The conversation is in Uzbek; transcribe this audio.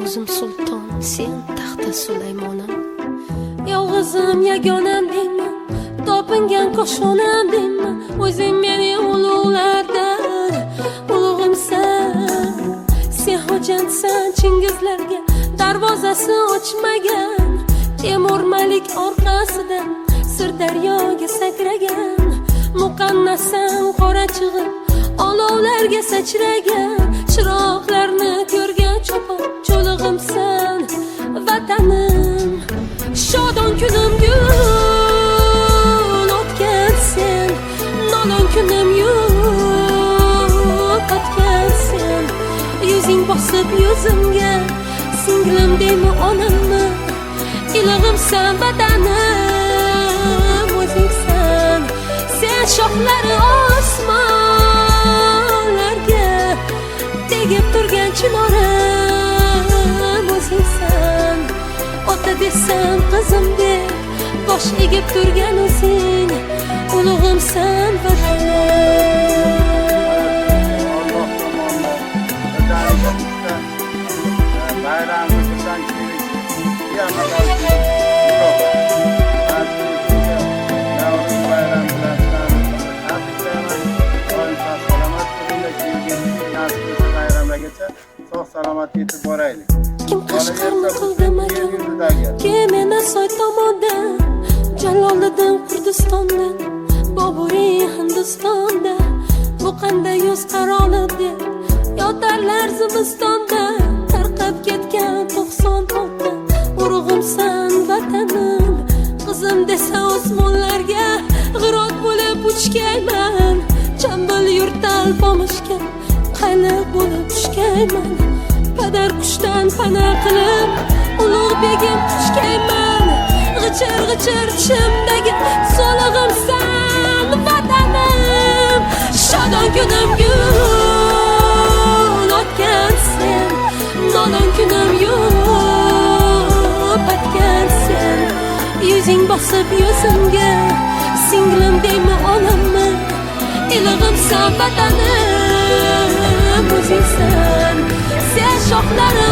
o'zim sulton, sen taxta Sulaymonim. Yolg'izim yagonam deyman, topingan qo'shonam deyman, o'zing mening ulug'lardan ulug'imsan. Sen xo'jandsan Chingizlarga darvozasi ochmagan, Temur Malik orqasidan Sirdaryoga sakragan, muqannasan qora chig'ib olovlarga sachragan, chiroqlarni ko'rgan cho'pon cho'lig'imsan vatanim. Shodon kunim gul o'tgan sen, nolon kunim yo'q o'tgan sen. Yuzing bosib yuzimga, singlim deymi onamni, ilig'imsan vatanim o'zingsan. Sen shoxlari osmonlarga tegib turgan chinorim o'zingsan. Ota desam qizim deb bosh egib turgan o'zing, ulug'imsan vatanim. Sog' salomat yetib boraylik. Kim Qashqarni qildi magan, kim Enasoy tomondan, Jaloliddin Kurdistondan, Boburiy Hindistonda. Bu qanday yuz qaroli deb yotarlar zimistonda, tarqab ketgan 96 urug'imsan vatanim. Qizim desa osmonlarga g'irot bo'lib uchgayman, chambil yurtal pomishga qayliq bo'lib tushgayman. Padar qushdan pana qilib ulug' begim tushgayman. G'ichir g'ichir tishimdagi so'lig'imsan vatanim. Shodon kunim gul o'tgan sen, nolon kunim yo'q o'tgan sen. Yuzing bosib yuzimga, singlim deymi onamni, ilig'imsan vatanim o'zingsan. Sen shoxlari